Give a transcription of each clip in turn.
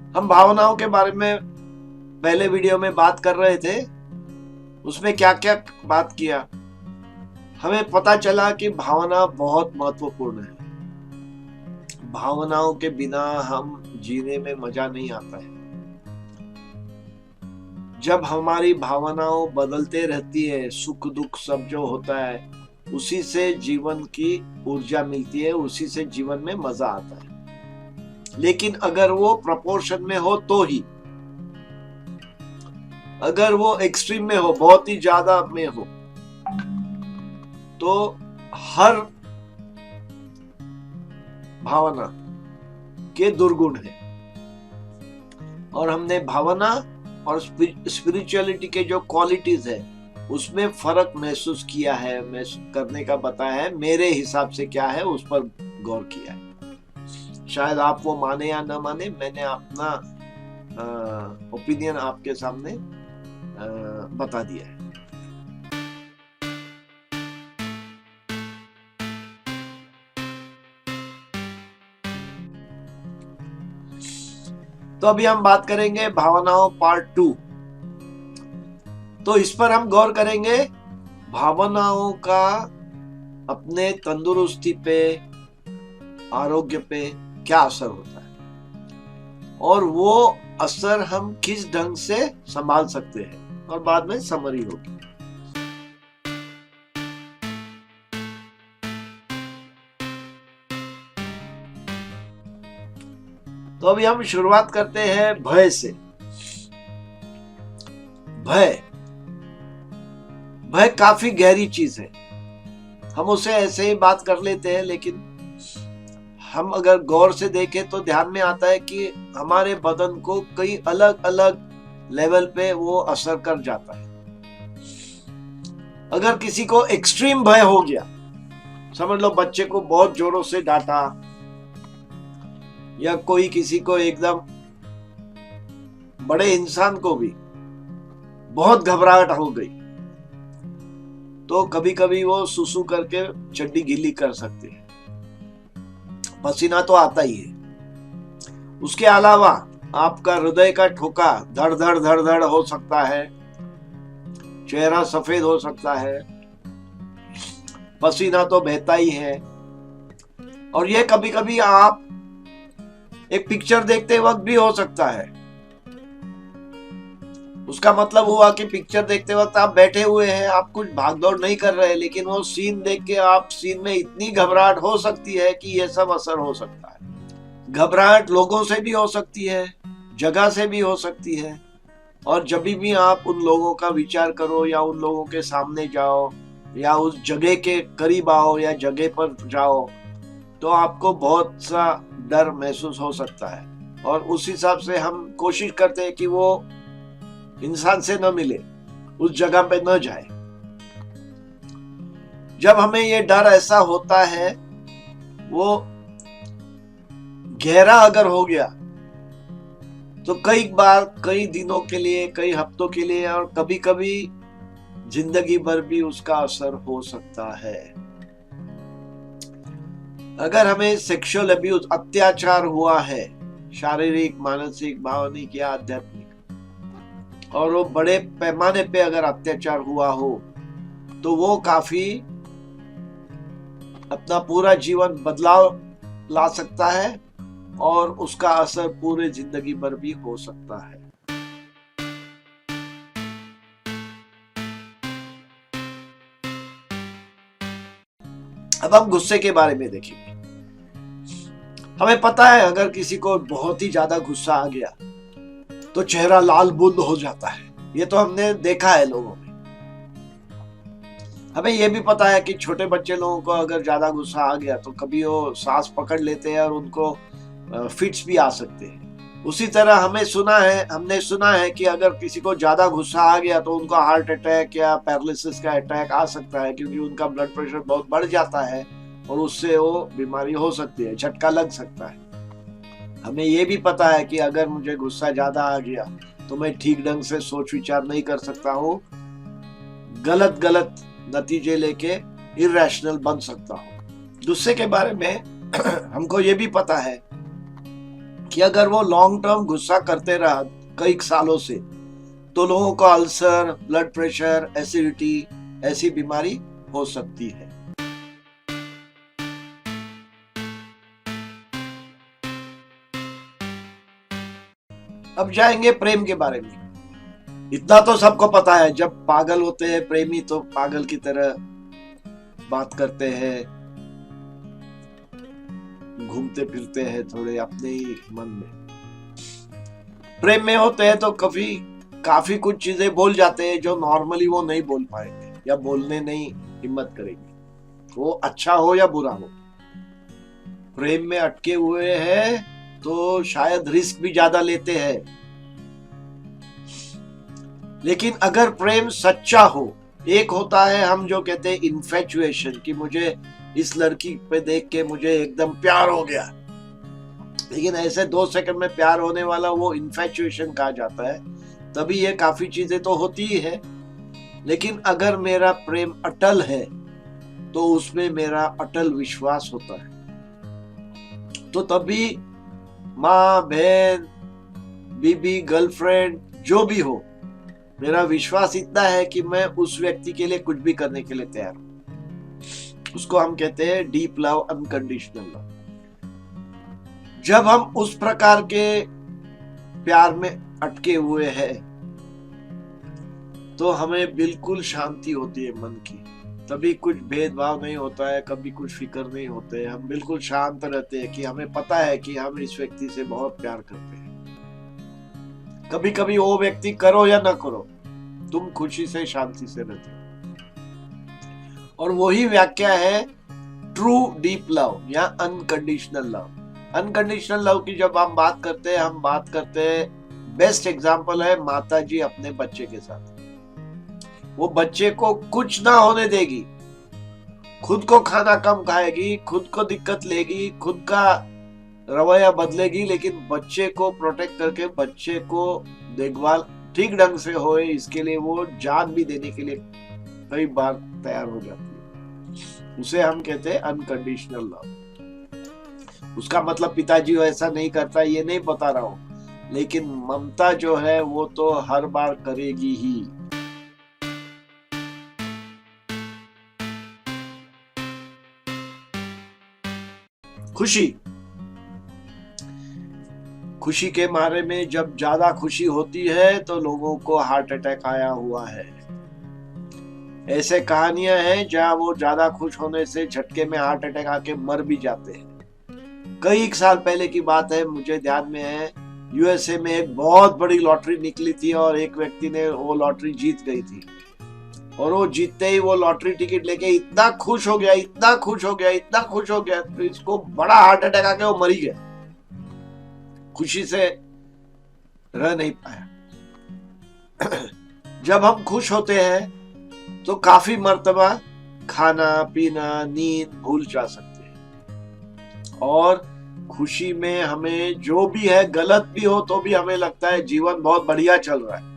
हम भावनाओं के बारे में पहले वीडियो में बात कर रहे थे। उसमें क्या क्या बात किया, हमें पता चला कि भावना बहुत महत्वपूर्ण है। भावनाओं के बिना हम जीने में मजा नहीं आता है। जब हमारी भावनाओं बदलते रहती है, सुख दुख सब जो होता है, उसी से जीवन की ऊर्जा मिलती है, उसी से जीवन में मजा आता है। लेकिन अगर वो प्रपोर्शन में हो तो ही, अगर वो एक्सट्रीम में हो, बहुत ही ज्यादा में हो, तो हर भावना के दुर्गुण है। और हमने भावना और स्पिरिचुअलिटी के जो क्वालिटीज है उसमें फर्क महसूस किया है, करने का बताया है। मेरे हिसाब से क्या है उस पर गौर किया है। शायद आप वो माने या ना माने, मैंने अपना ओपिनियन आपके सामने बता दिया है। तो अभी हम बात करेंगे भावनाओं पार्ट 2। तो इस पर हम गौर करेंगे भावनाओं का अपने तंदुरुस्ती पे, आरोग्य पे क्या असर होता है, और वो असर हम किस ढंग से संभाल सकते हैं, और बाद में समरी होगी। तो अभी हम शुरुआत करते हैं भय से। भय भय काफी गहरी चीज है। हम उसे ऐसे ही बात कर लेते हैं, लेकिन हम अगर गौर से देखें तो ध्यान में आता है कि हमारे बदन को कई अलग अलग लेवल पे वो असर कर जाता है। अगर किसी को एक्सट्रीम भय हो गया, समझ लो बच्चे को बहुत जोरों से डांटा, या कोई किसी को एकदम बड़े इंसान को भी बहुत घबराहट हो गई, तो कभी कभी वो सुसु करके चड्डी गीली कर सकते हैं। पसीना तो आता ही है। उसके अलावा आपका हृदय का ठोका धड़ धड़ धड़ धड़ हो सकता है, चेहरा सफेद हो सकता है, पसीना तो बहता ही है। और ये कभी कभी आप एक पिक्चर देखते वक्त भी हो सकता है। उसका मतलब हुआ कि पिक्चर देखते वक्त आप बैठे हुए हैं, आप कुछ भागदौड़ नहीं कर रहे, लेकिन वो सीन देख के आप सीन में इतनी घबराहट हो सकती है कि ये सब असर हो सकता है। घबराहट लोगों से भी हो सकती है, जगह से भी हो सकती है। और जब भी आप उन लोगों का विचार करो, या उन लोगों के सामने जाओ, या उस जगह के करीब आओ, या जगह पर जाओ, तो आपको बहुत सा डर महसूस हो सकता है। और उस हिसाब से हम कोशिश करते हैं कि वो इंसान से न मिले, उस जगह पे न जाए। जब हमें ये डर ऐसा होता है, वो गहरा अगर हो गया, तो कई बार, कई दिनों के लिए, कई हफ्तों के लिए, और कभी कभी जिंदगी भर भी उसका असर हो सकता है। अगर हमें सेक्सुअल अब्यूज, अत्याचार हुआ है, शारीरिक, मानसिक, भावनिक या आध्यात्मिक, और वो बड़े पैमाने पे अगर अत्याचार हुआ हो, तो वो काफी अपना पूरा जीवन बदलाव ला सकता है, और उसका असर पूरे जिंदगी भर भी हो सकता है। अब हम गुस्से के बारे में देखेंगे। हमें पता है अगर किसी को बहुत ही ज्यादा गुस्सा आ गया तो चेहरा लाल बुंद हो जाता है। ये तो हमने देखा है लोगों में। हमें यह भी पता है कि छोटे बच्चे लोगों को अगर ज्यादा गुस्सा आ गया तो कभी वो सांस पकड़ लेते हैं और उनको फिट्स भी आ सकते हैं। उसी तरह हमने सुना है कि अगर किसी को ज्यादा गुस्सा आ गया तो उनको हार्ट अटैक या पैरालिसिस का अटैक आ सकता है, क्योंकि उनका ब्लड प्रेशर बहुत बढ़ जाता है और उससे वो बीमारी हो सकती है, झटका लग सकता है। हमें ये भी पता है कि अगर मुझे गुस्सा ज्यादा आ गया तो मैं ठीक ढंग से सोच विचार नहीं कर सकता हूँ, गलत गलत नतीजे लेके इरेशनल बन सकता हूँ। गुस्से के बारे में हमको ये भी पता है कि अगर वो लॉन्ग टर्म गुस्सा करते रहा कई सालों से, तो लोगों को अल्सर, ब्लड प्रेशर, एसिडिटी, ऐसी बीमारी हो सकती है। अब जाएंगे प्रेम के बारे में। इतना तो सबको पता है, जब पागल होते हैं प्रेमी तो पागल की तरह बात करते हैं, घूमते फिरते हैं थोड़े अपने ही मन में। प्रेम में होते हैं तो काफी कुछ चीजें बोल जाते हैं जो नॉर्मली वो नहीं बोल पाएंगे या बोलने नहीं हिम्मत करेंगे, वो अच्छा हो या बुरा हो। प्रेम में अटके हुए हैं तो शायद रिस्क भी ज्यादा लेते हैं। लेकिन अगर प्रेम सच्चा हो, एक होता है हम जो कहते हैं इन्फेचुएशन, कि मुझे इस लड़की पे देख के मुझे एकदम प्यार हो गया, लेकिन ऐसे 2 सेकंड में प्यार होने वाला वो इन्फेचुएशन कहा जाता है। तभी ये काफी चीजें तो होती ही है। लेकिन अगर मेरा प्रेम अटल है तो उसमें मेरा अटल विश्वास होता है, तो तभी माँ, बहन, बीबी, गर्लफ्रेंड जो भी हो, मेरा विश्वास इतना है कि मैं उस व्यक्ति के लिए कुछ भी करने के लिए तैयार हूं। उसको हम कहते हैं डीप लव, अनकंडीशनल लव। जब हम उस प्रकार के प्यार में अटके हुए हैं तो हमें बिल्कुल शांति होती है मन की। तभी कुछ भेदभाव नहीं होता है, कभी कुछ फिक्र नहीं होते, हम बिल्कुल शांत रहते हैं कि हमें पता है कि हम इस व्यक्ति से बहुत प्यार करते हैं। कभी कभी वो व्यक्ति करो या ना करो, तुम खुशी से शांति से रहते हो। और वही व्याख्या है ट्रू डीप लव या अनकंडीशनल लव। अनकंडीशनल लव की जब हम बात करते हैं, बेस्ट एग्जांपल है माता जी अपने बच्चे के साथ। वो बच्चे को कुछ ना होने देगी, खुद को खाना कम खाएगी, खुद को दिक्कत लेगी, खुद का रवैया बदलेगी, लेकिन बच्चे को प्रोटेक्ट करके बच्चे को देखभाल ठीक ढंग से होए, इसके लिए वो जान भी देने के लिए कई बार तैयार हो जाती है। उसे हम कहते हैं अनकंडीशनल लव। उसका मतलब पिताजी ऐसा नहीं करता ये नहीं बता रहा हूं, लेकिन ममता जो है वो तो हर बार करेगी ही। खुशी के मारे में जब ज्यादा खुशी होती है तो लोगों को हार्ट अटैक आया हुआ है। ऐसे कहानियां हैं जहां वो ज्यादा खुश होने से झटके में हार्ट अटैक आके मर भी जाते हैं। कई साल पहले की बात है, मुझे ध्यान में है, यूएसए में एक बहुत बड़ी लॉटरी निकली थी और एक व्यक्ति ने वो लॉटरी जीत गई थी। और वो जीतते ही वो लॉटरी टिकट लेके इतना खुश हो गया, तो इसको बड़ा हार्ट अटैक आके वो मर ही गया, खुशी से रह नहीं पाया। जब हम खुश होते हैं तो काफी मर्तबा खाना पीना, नींद भूल जा सकते हैं। और खुशी में हमें जो भी है, गलत भी हो तो भी हमें लगता है जीवन बहुत बढ़िया चल रहा है।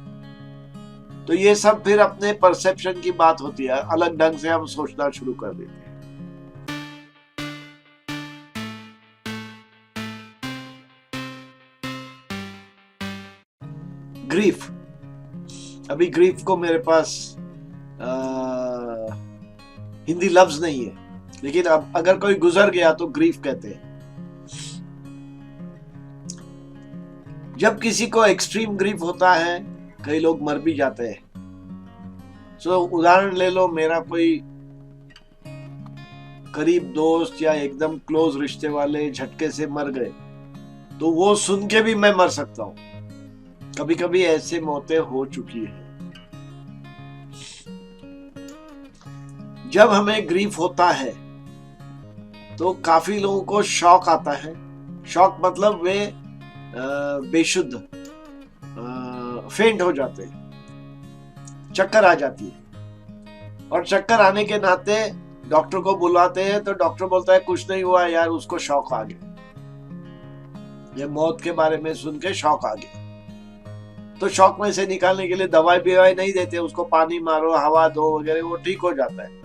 तो ये सब फिर अपने परसेप्शन की बात होती है, अलग ढंग से हम सोचना शुरू कर देते हैं। ग्रीफ, अभी ग्रीफ को मेरे पास हिंदी लफ्ज नहीं है, लेकिन अब अगर कोई गुजर गया तो ग्रीफ कहते हैं। जब किसी को एक्सट्रीम ग्रीफ होता है, कई लोग मर भी जाते हैं। सो उदाहरण ले लो, मेरा कोई करीब दोस्त या एकदम क्लोज रिश्ते वाले झटके से मर गए, तो वो सुन के भी मैं मर सकता हूं। कभी कभी ऐसे मौतें हो चुकी है। जब हमें ग्रीफ होता है तो काफी लोगों को शॉक आता है। शॉक मतलब वे बेशुद्ध, फेंट हो जाते हैं, चक्कर आ जाती है। और चक्कर आने के नाते डॉक्टर को बुलाते हैं तो डॉक्टर बोलता है कुछ नहीं हुआ यार, उसको शॉक आ गया, ये मौत के बारे में सुन के शॉक आ गया। तो शॉक में से निकालने के लिए दवाई बिवाई नहीं देते, उसको पानी मारो, हवा दो वगैरह, वो ठीक हो जाता है।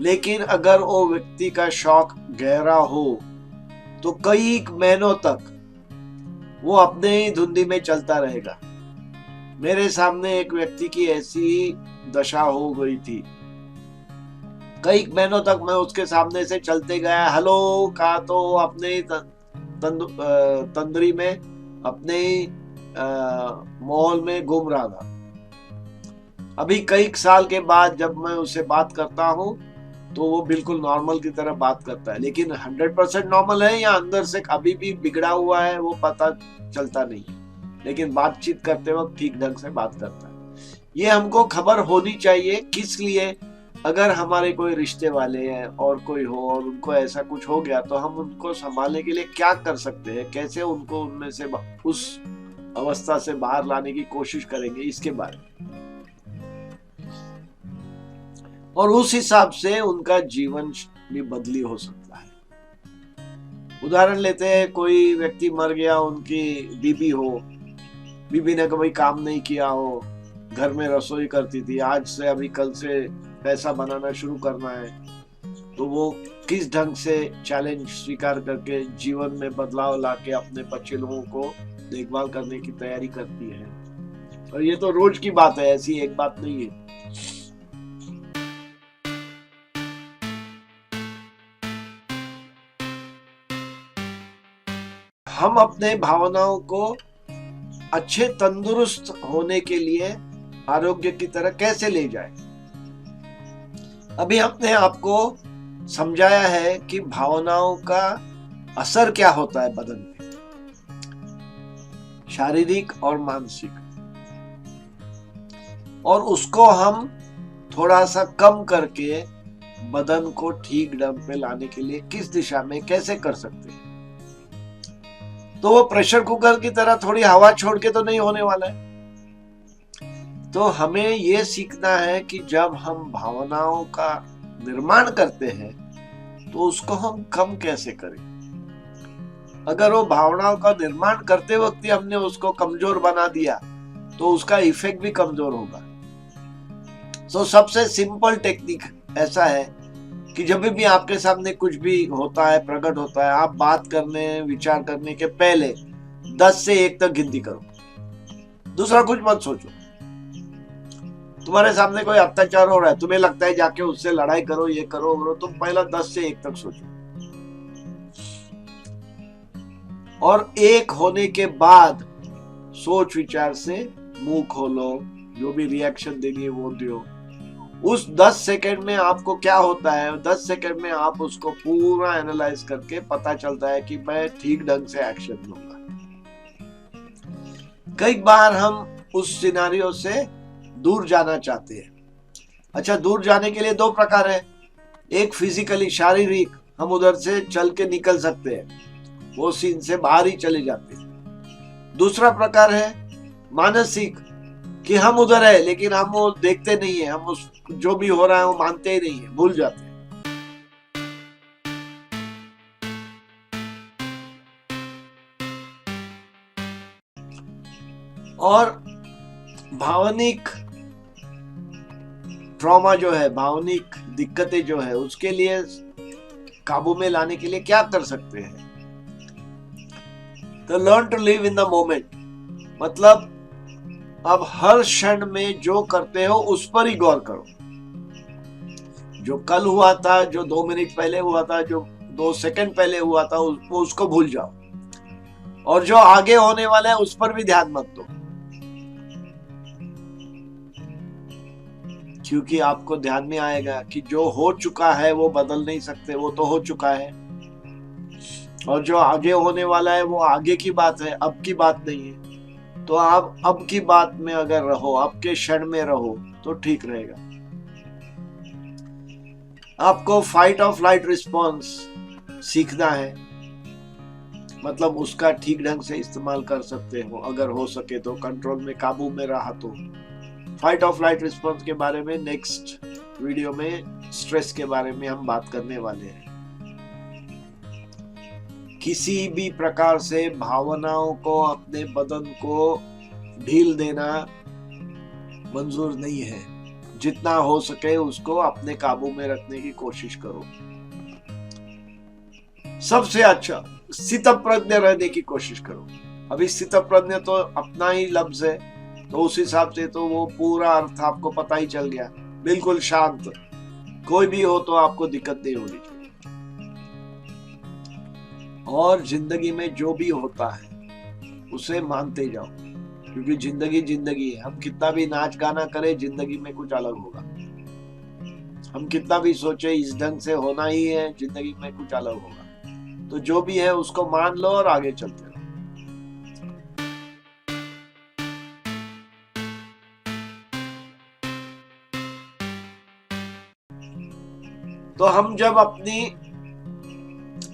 लेकिन अगर वो व्यक्ति का शॉक गहरा हो तो कई महीनों तक वो अपने ही धुंधी में चलता रहेगा। मेरे सामने एक व्यक्ति की ऐसी दशा हो गई थी, कई महीनों तक मैं उसके सामने से चलते गया, हेलो कहा तो अपने ही तंदरी में, अपने ही माहौल में घूम रहा था। अभी कई साल के बाद जब मैं उससे बात करता हूँ तो वो बिल्कुल नॉर्मल की तरह बात करता है, लेकिन 100% नॉर्मल है या अंदर से अभी भी बिगड़ा हुआ है वो पता चलता नहीं है, लेकिन बातचीत करते वक्त ठीक ढंग से बात करता है। ये हमको खबर होनी चाहिए, किस लिए, अगर हमारे कोई रिश्ते वाले हैं और कोई हो और उनको ऐसा कुछ हो गया तो हम उनको संभालने के लिए क्या कर सकते हैं, कैसे उनको उनमें से उस अवस्था से बाहर लाने की कोशिश करेंगे, इसके बारे में, और उस हिसाब से उनका जीवन भी बदली हो सकता है। उदाहरण लेते हैं, कोई व्यक्ति मर गया, उनकी बीबी हो, बीबी ने कभी काम नहीं किया हो, घर में रसोई करती थी, आज से अभी कल से पैसा बनाना शुरू करना है, तो वो किस ढंग से चैलेंज स्वीकार करके जीवन में बदलाव लाके अपने बच्चे लोगों को देखभाल करने की तैयारी करती है। और ये तो रोज की बात है, ऐसी एक बात नहीं है। हम अपने भावनाओं को अच्छे तंदुरुस्त होने के लिए आरोग्य की तरह कैसे ले जाए। अभी हमने आपको समझाया है कि भावनाओं का असर क्या होता है बदन पे, शारीरिक और मानसिक, और उसको हम थोड़ा सा कम करके बदन को ठीक ढंग पे लाने के लिए किस दिशा में कैसे कर सकते हैं। तो वो प्रेशर कुकर की तरह थोड़ी हवा छोड़ के तो नहीं होने वाला है। तो हमें ये सीखना है कि जब हम भावनाओं का निर्माण करते हैं तो उसको हम कम कैसे करें। अगर वो भावनाओं का निर्माण करते वक्त ही हमने उसको कमजोर बना दिया तो उसका इफेक्ट भी कमजोर होगा। तो सबसे सिंपल टेक्निक ऐसा है कि जब भी आपके सामने कुछ भी होता है, प्रकट होता है, आप बात करने विचार करने के पहले 10 से 1 तक गिनती करो, दूसरा कुछ मत सोचो। तुम्हारे सामने कोई अत्याचार हो रहा है, तुम्हें लगता है जाके उससे लड़ाई करो, ये करो वो, तुम पहला 10 से 1 तक सोचो, और 1 होने के बाद सोच विचार से मुंह खोलो, जो भी रिएक्शन देनी है वो दो। उस 10 सेकंड में आपको क्या होता है, 10 सेकंड में आप उसको पूरा एनालाइज करके पता चलता है कि मैं ठीक ढंग से एक्शन लूंगा। कई बार हम उस सिनारियो से दूर जाना चाहते हैं। अच्छा, दूर जाने के लिए 2 प्रकार है, एक फिजिकली शारीरिक, हम उधर से चल के निकल सकते हैं, वो सीन से बाहर ही चले जाते हैं। दूसरा प्रकार है मानसिक, कि हम उधर है लेकिन हम वो देखते नहीं है, हम उस जो भी हो रहा है वो मानते ही नहीं है, भूल जाते हैं। और भावनिक ट्रॉमा जो है, भावनिक दिक्कतें जो है, उसके लिए काबू में लाने के लिए क्या कर सकते हैं। तो learn to live in the moment, मतलब अब हर क्षण में जो करते हो उस पर ही गौर करो। जो कल हुआ था, जो 2 मिनट पहले हुआ था, जो 2 सेकंड पहले हुआ था, उसको भूल जाओ, और जो आगे होने वाला है उस पर भी ध्यान मत दो, क्योंकि आपको ध्यान में आएगा कि जो हो चुका है वो बदल नहीं सकते, वो तो हो चुका है, और जो आगे होने वाला है वो आगे की बात है, अब की बात नहीं है। तो आप अब की बात में अगर रहो, अब के क्षण में रहो तो ठीक रहेगा। आपको फाइट और फ्लाइट रिस्पॉन्स सीखना है, मतलब उसका ठीक ढंग से इस्तेमाल कर सकते हो, अगर हो सके तो कंट्रोल में, काबू में रहा तो। फाइट और फ्लाइट रिस्पॉन्स के बारे में नेक्स्ट वीडियो में, स्ट्रेस के बारे में हम बात करने वाले हैं। किसी भी प्रकार से भावनाओं को, अपने बदन को ढील देना मंजूर नहीं है। जितना हो सके उसको अपने काबू में रखने की कोशिश करो। सबसे अच्छा स्थितप्रज्ञ रहने की कोशिश करो। अभी स्थितप्रज्ञ तो अपना ही लफ्ज है, तो उस हिसाब से तो वो पूरा अर्थ आपको पता ही चल गया। बिल्कुल शांत, कोई भी हो तो आपको दिक्कत नहीं होनी चाहिए। और जिंदगी में जो भी होता है उसे मानते जाओ, क्योंकि जिंदगी जिंदगी है। हम कितना भी नाच गाना करें, जिंदगी में कुछ अलग होगा। हम कितना भी सोचे इस ढंग से होना ही है, जिंदगी में कुछ अलग होगा। तो जो भी है उसको मान लो और आगे चलते रहो। तो हम जब अपनी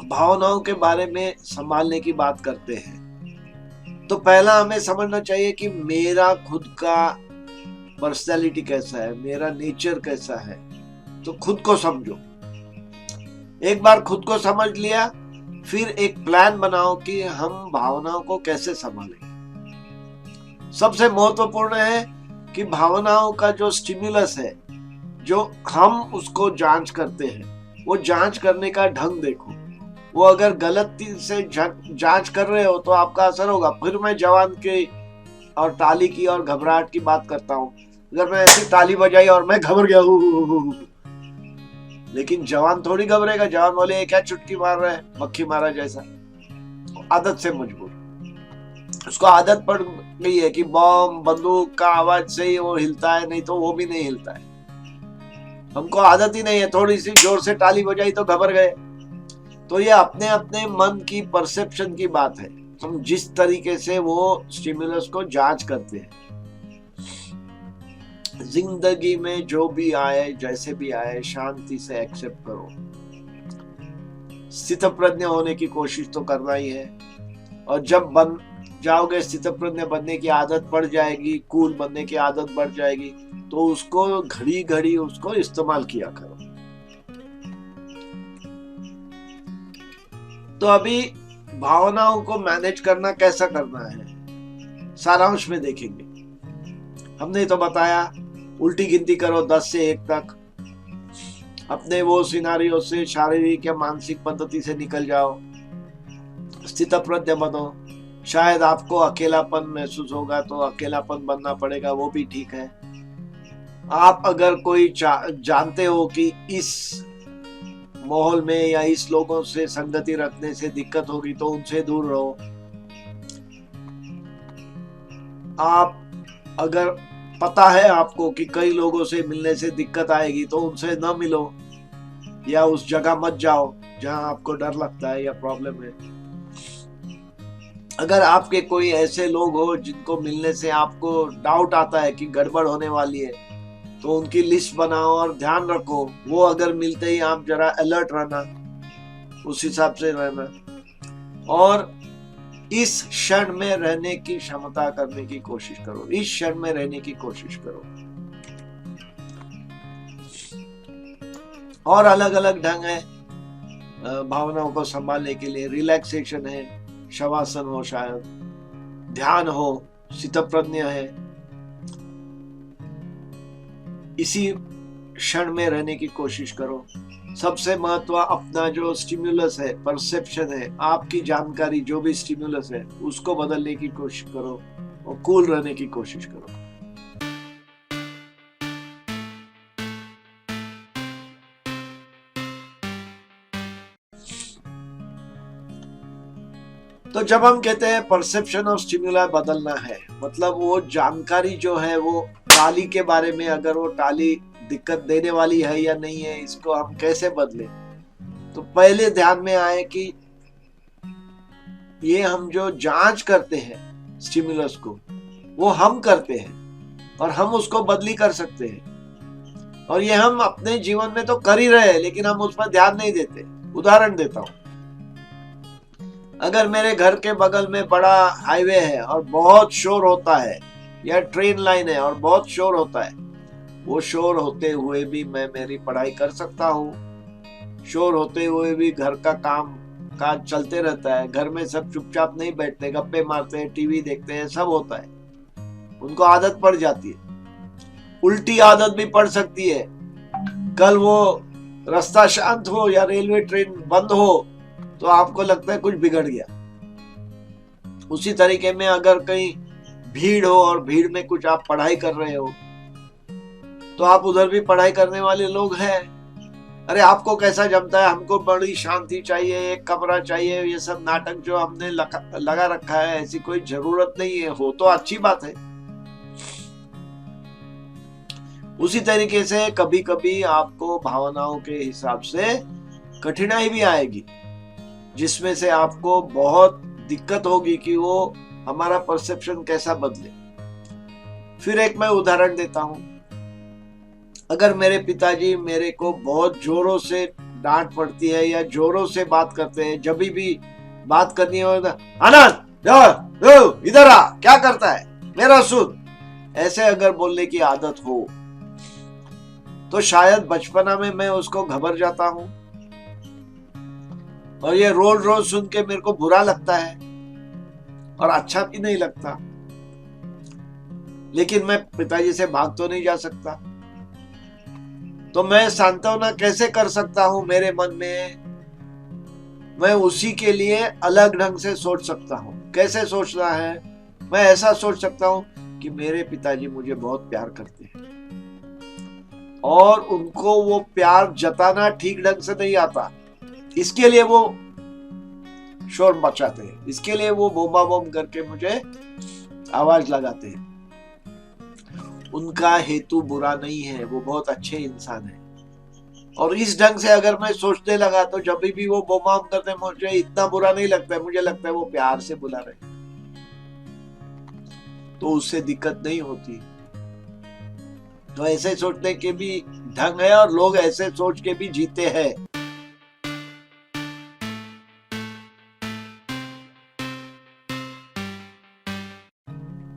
भावनाओं के बारे में संभालने की बात करते हैं, तो पहला हमें समझना चाहिए कि मेरा खुद का पर्सनैलिटी कैसा है, मेरा नेचर कैसा है। तो खुद को समझो। एक बार खुद को समझ लिया, फिर एक प्लान बनाओ कि हम भावनाओं को कैसे संभालें। सबसे महत्वपूर्ण है कि भावनाओं का जो स्टिमुलस है, जो हम उसको जांच करते हैं, वो जांच करने का ढंग देखो। वो अगर गलती से जांच कर रहे हो तो आपका असर होगा। फिर मैं जवान की और ताली की और घबराहट की बात करता हूँ। अगर मैं ऐसी ताली बजाई और मैं घबरा गया हूँ, लेकिन जवान थोड़ी घबरेगा। जवान बोले क्या चुटकी मार रहा है, मक्खी मारा जैसा। आदत से मजबूर, उसको आदत पड़ गई है कि बम बंदूक का आवाज से ही वो हिलता है, नहीं तो वो भी नहीं हिलता है। हमको आदत ही नहीं है, थोड़ी सी जोर से ताली बजाई तो घबर गए। तो ये अपने अपने मन की परसेप्शन की बात है, हम जिस तरीके से वो स्टिमुलस को जांच करते हैं। जिंदगी में जो भी आए, जैसे भी आए, शांति से एक्सेप्ट करो। स्थितप्रज्ञ होने की कोशिश तो करना ही है। और जब बन जाओगे, स्थितप्रज्ञ बनने की आदत पड़ जाएगी, कूल बनने की आदत बढ़ जाएगी, तो उसको घड़ी घड़ी उसको इस्तेमाल किया करो। तो अभी भावनाओं को मैनेज करना कैसा करना है, सारांश में देखेंगे। हमने तो बताया, उल्टी गिनती करो 10 से 1 तक। अपने वो सिनारियो से, शारीरिक या मानसिक पद्धति से निकल जाओ। स्थितप्रज्ञ बनो। शायद आपको अकेलापन महसूस होगा तो अकेलापन बनना पड़ेगा, वो भी ठीक है। आप अगर कोई जानते हो कि इस माहौल में या इस लोगों से संगति रखने से दिक्कत होगी, तो उनसे दूर रहो। आप अगर पता है आपको कि कई लोगों से मिलने से दिक्कत आएगी, तो उनसे न मिलो या उस जगह मत जाओ जहां आपको डर लगता है या प्रॉब्लम है। अगर आपके कोई ऐसे लोग हो जिनको मिलने से आपको डाउट आता है कि गड़बड़ होने वाली है, तो उनकी लिस्ट बनाओ और ध्यान रखो। वो अगर मिलते ही आप जरा अलर्ट रहना, उस हिसाब से रहना। और इस क्षण में रहने की क्षमता करने की कोशिश करो। इस क्षण में रहने की कोशिश करो। और अलग अलग ढंग है भावनाओं को संभालने के लिए। रिलैक्सेशन है, शवासन हो, शायद ध्यान हो, स्थितप्रज्ञ है। इसी क्षण में रहने की कोशिश करो। सबसे महत्व अपना जो स्टिमुलस है, परसेप्शन है, आपकी जानकारी, जो भी स्टिमुलस है, उसको बदलने की कोशिश करो और कूल रहने की कोशिश करो। तो जब हम कहते हैं परसेप्शन और स्टिमुला बदलना है, मतलब वो जानकारी जो है, वो टाली के बारे में, अगर वो टाली दिक्कत देने वाली है या नहीं है, इसको हम कैसे बदले। तो पहले ध्यान में आए कि ये हम जो जांच करते हैं स्टिमुलस को, वो हम करते हैं और हम उसको बदली कर सकते हैं। और ये हम अपने जीवन में तो कर ही रहे हैं, लेकिन हम उस पर ध्यान नहीं देते। उदाहरण देता हूं, अगर मेरे घर के बगल में बड़ा हाईवे है और बहुत शोर होता है, या ट्रेन लाइन है और बहुत शोर होता है, वो शोर होते हुए भी मैं मेरी पढ़ाई कर सकता हूँ। शोर होते हुए भी घर का काम काज चलते रहता है। घर में सब चुपचाप नहीं बैठते, गप्पे मारते हैं, टीवी देखते हैं, सब होता है। उनको आदत पड़ जाती है। उल्टी आदत भी पड़ सकती है। कल वो रास्ता शांत हो या रेलवे ट्रेन बंद हो, तो आपको लगता है कुछ बिगड़ गया। उसी तरीके में अगर कहीं भीड़ हो और भीड़ में कुछ आप पढ़ाई कर रहे हो तो आप उधर भी पढ़ाई करने वाले लोग हैं। अरे आपको कैसा जमता है, हमको बड़ी शांति चाहिए, एक कमरा चाहिए, ये सब नाटक जो हमने लगा रखा है, ऐसी कोई जरूरत नहीं है। हो तो अच्छी बात है। उसी तरीके से कभी कभी आपको भावनाओं के हिसाब से कठिनाई भी आएगी, जिसमें से आपको बहुत दिक्कत होगी कि वो हमारा परसेप्शन कैसा बदले। फिर एक मैं उदाहरण देता हूं। अगर मेरे पिताजी मेरे को बहुत जोरों से डांट पड़ती है या जोरों से बात करते हैं, जब भी बात करनी हो आनंद इधर आ, क्या करता है, मेरा सुन, ऐसे अगर बोलने की आदत हो तो शायद बचपना में मैं उसको घबर जाता हूं और ये रोज रोज सुन के मेरे को बुरा लगता है और अच्छा भी नहीं लगता। लेकिन मैं पिताजी से भाग तो नहीं जा सकता, तो मैं सांत्वना कैसे कर सकता हूं मेरे मन में? मैं उसी के लिए अलग ढंग से सोच सकता हूं। कैसे सोचना है? मैं ऐसा सोच सकता हूं कि मेरे पिताजी मुझे बहुत प्यार करते हैं और उनको वो प्यार जताना ठीक ढंग से नहीं आता, इसके लिए वो शोर मचाते हैं, इसके लिए वो बोमा बोम करके मुझे आवाज लगाते हैं। उनका हेतु बुरा नहीं है, वो बहुत अच्छे इंसान है। और इस ढंग से अगर मैं सोचने लगा तो जब भी वो बोमा बोम करते हैं मुझे इतना बुरा नहीं लगता है, मुझे लगता है वो प्यार से बुला रहे, तो उससे दिक्कत नहीं होती। तो ऐसे सोचने के भी ढंग है और लोग ऐसे सोच के भी जीते हैं।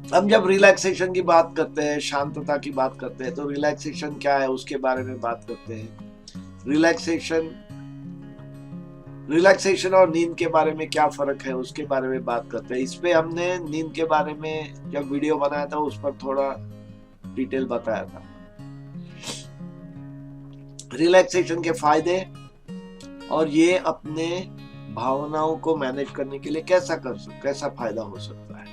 हम जब रिलैक्सेशन की बात करते हैं, शांतता की बात करते हैं, तो रिलैक्सेशन क्या है उसके बारे में बात करते हैं। रिलैक्सेशन और नींद के बारे में क्या फर्क है उसके बारे में बात करते हैं। इसपे हमने नींद के बारे में जब वीडियो बनाया था उस पर थोड़ा डिटेल बताया था। रिलैक्सेशन के फायदे और ये अपने भावनाओं को मैनेज करने के लिए कैसा फायदा हो सकता है।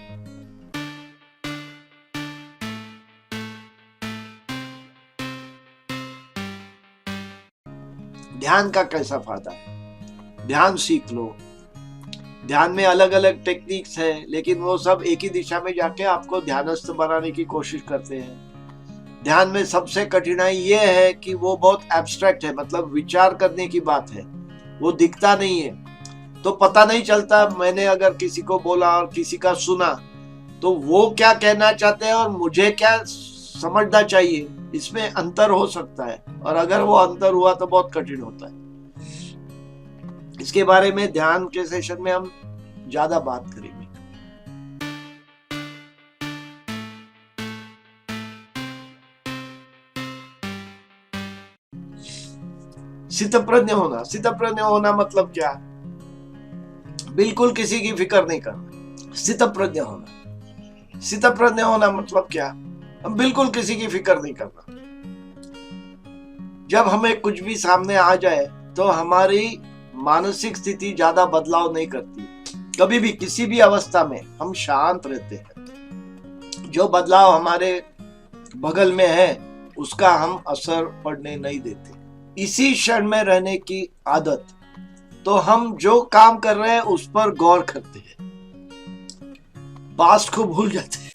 ध्यान का कैसा फायदा है? ध्यान सीख लो। ध्यान में अलग अलग टेक्निक्स है, लेकिन वो सब एक ही दिशा में जाके आपको ध्यानस्थ बनाने की कोशिश करते हैं। ध्यान में सबसे कठिनाई ये है कि वो बहुत एब्स्ट्रैक्ट है, मतलब विचार करने की बात है, वो दिखता नहीं है, तो पता नहीं चलता। मैंने अगर किसी को बोला और किसी का सुना तो वो क्या कहना चाहते हैं और मुझे क्या समझना चाहिए, इसमें अंतर हो सकता है। और अगर वो अंतर हुआ तो बहुत कठिन होता है। इसके बारे में ध्यान के सेशन में हम ज्यादा बात करेंगे। स्थितप्रज्ञ होना मतलब क्या? बिल्कुल किसी की फिक्र नहीं करना। स्थितप्रज्ञ होना मतलब क्या? हम बिल्कुल किसी की फिक्र नहीं करना। जब हमें कुछ भी सामने आ जाए तो हमारी मानसिक स्थिति ज्यादा बदलाव नहीं करती। कभी भी किसी भी अवस्था में हम शांत रहते हैं। जो बदलाव हमारे बगल में है उसका हम असर पड़ने नहीं देते। इसी क्षण में रहने की आदत, तो हम जो काम कर रहे हैं उस पर गौर करते हैं, पास्ट को भूल जाते हैं।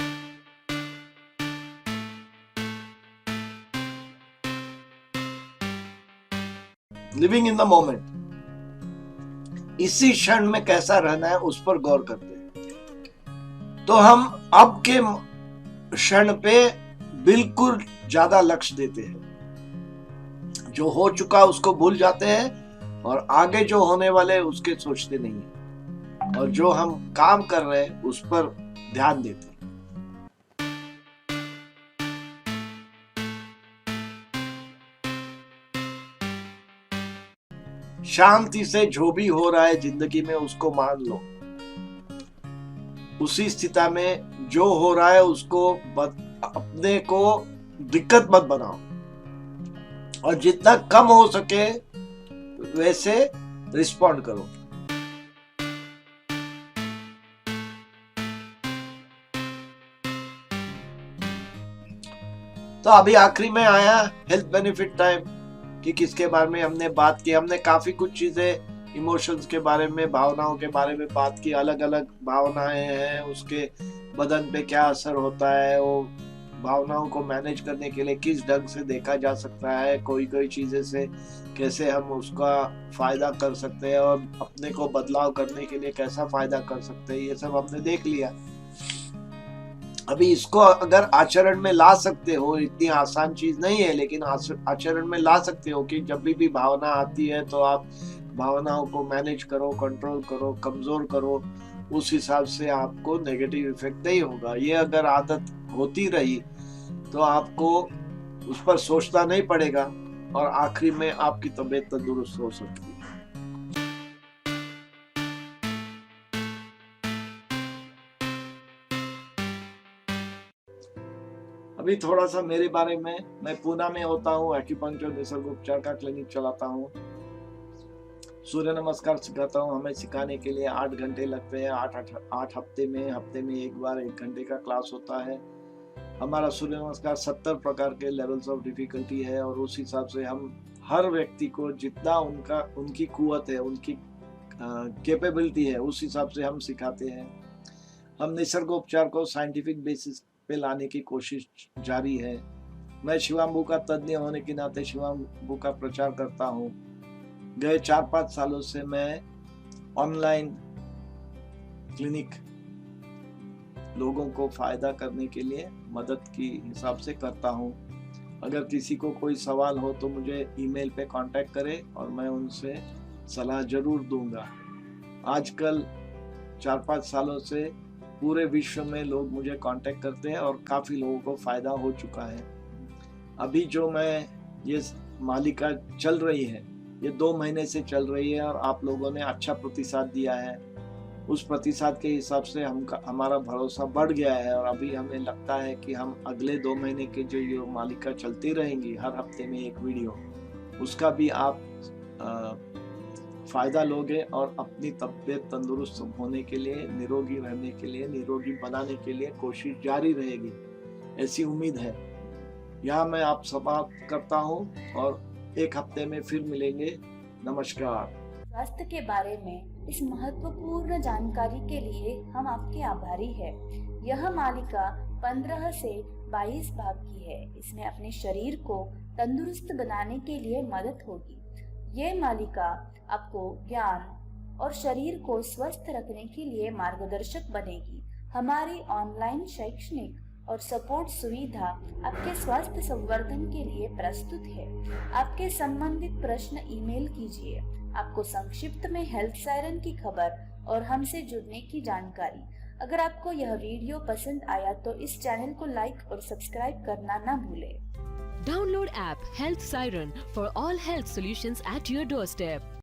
लिविंग इन द मोमेंट, इसी क्षण में कैसा रहना है उस पर गौर करते हैं। तो हम अब के क्षण पे बिल्कुल ज्यादा लक्ष्य देते हैं। जो हो चुका उसको भूल जाते हैं और आगे जो होने वाले उसके सोचते नहीं है, और जो हम काम कर रहे हैं उस पर ध्यान देते हैं। शांति से जो भी हो रहा है जिंदगी में उसको मान लो। उसी स्थिति में जो हो रहा है उसको अपने को दिक्कत मत बनाओ, और जितना कम हो सके वैसे रिस्पॉन्ड करो। तो अभी आखिरी में आया हेल्थ बेनिफिट टाइम कि किसके बारे में हमने बात की। हमने काफी कुछ चीजें इमोशंस के बारे में, भावनाओं के बारे में बात की। अलग अलग भावनाएं हैं, उसके बदन पे क्या असर होता है, वो भावनाओं को मैनेज करने के लिए किस ढंग से देखा जा सकता है, कोई कोई चीजें से कैसे हम उसका फायदा कर सकते हैं और अपने को बदलाव करने के लिए कैसा फायदा कर सकते हैं, ये सब हमने देख लिया। अभी इसको अगर आचरण में ला सकते हो, इतनी आसान चीज नहीं है, लेकिन आचरण में ला सकते हो कि जब भी भावना आती है तो आप भावनाओं को मैनेज करो, कंट्रोल करो, कमजोर करो, उस हिसाब से आपको नेगेटिव इफेक्ट नहीं होगा। ये अगर आदत होती रही तो आपको उस पर सोचना नहीं पड़ेगा और आखिरी में आपकी तबीयत तंदुरुस्त हो सकती है। अभी थोड़ा सा मेरे बारे में, मैं पूना में होता हूँ, एक्यूपंक्चर निसर्ग उपचार का क्लिनिक चलाता हूँ, सूर्य नमस्कार सिखाता हूँ। हमें सिखाने के लिए 8 घंटे लगते हैं। 8 हफ्ते में एक बार 1 घंटे का क्लास होता है। हमारा सूर्य नमस्कार 70 प्रकार के लेवल्स ऑफ डिफिकल्टी है और उस हिसाब से हम हर व्यक्ति को जितना उनकी कुवत है, उनकी कैपेबिलिटी है, उस हिसाब से हम सिखाते हैं। हम निसर्गोपचार को साइंटिफिक बेसिस पे लाने की कोशिश जारी है। मैं शिवाम्बू का तज्ञ होने के नाते शिवाम्बू का प्रचार करता हूँ। गए 4-5 सालों से मैं ऑनलाइन क्लिनिक लोगों को फायदा करने के लिए मदद की हिसाब से करता हूँ। अगर किसी को कोई सवाल हो तो मुझे ईमेल पे कांटेक्ट करें और मैं उनसे सलाह जरूर दूंगा। आजकल 4-5 सालों से पूरे विश्व में लोग मुझे कांटेक्ट करते हैं और काफी लोगों को फायदा हो चुका है। अभी जो मैं ये मालिका चल रही है, ये 2 महीने से चल रही है और आप लोगों ने अच्छा प्रतिसाद दिया है। उस प्रतिसाद के हिसाब से हमारा भरोसा बढ़ गया है और अभी हमें लगता है कि हम अगले 2 महीने के जो ये मालिका चलती रहेंगी, हर हफ्ते में एक वीडियो, उसका भी आप फायदा लोगे और अपनी तबीयत तंदुरुस्त होने के लिए, निरोगी रहने के लिए, निरोगी बनाने के लिए कोशिश जारी रहेगी, ऐसी उम्मीद है। यहाँ मैं आप समाप्त करता हूँ और 1 हफ्ते में फिर मिलेंगे। नमस्कार। स्वास्थ्य के बारे में इस महत्वपूर्ण जानकारी के लिए हम आपके आभारी हैं। यह मालिका 15 से 22 भाग की है। इसमें अपने शरीर को तंदुरुस्त बनाने के लिए मदद होगी। ये मालिका आपको ज्ञान और शरीर को स्वस्थ रखने के लिए मार्गदर्शक बनेगी। हमारी ऑनलाइन शैक्षणिक और सपोर्ट सुविधा आपके स्वास्थ्य संवर्धन के लिए प्रस्तुत है। आपके संबंधित प्रश्न ईमेल कीजिए। आपको संक्षिप्त में हेल्थ सायरन की खबर और हमसे जुड़ने की जानकारी। अगर आपको यह वीडियो पसंद आया तो इस चैनल को लाइक और सब्सक्राइब करना ना भूलें। Download app Health Siren for all health solutions at your doorstep.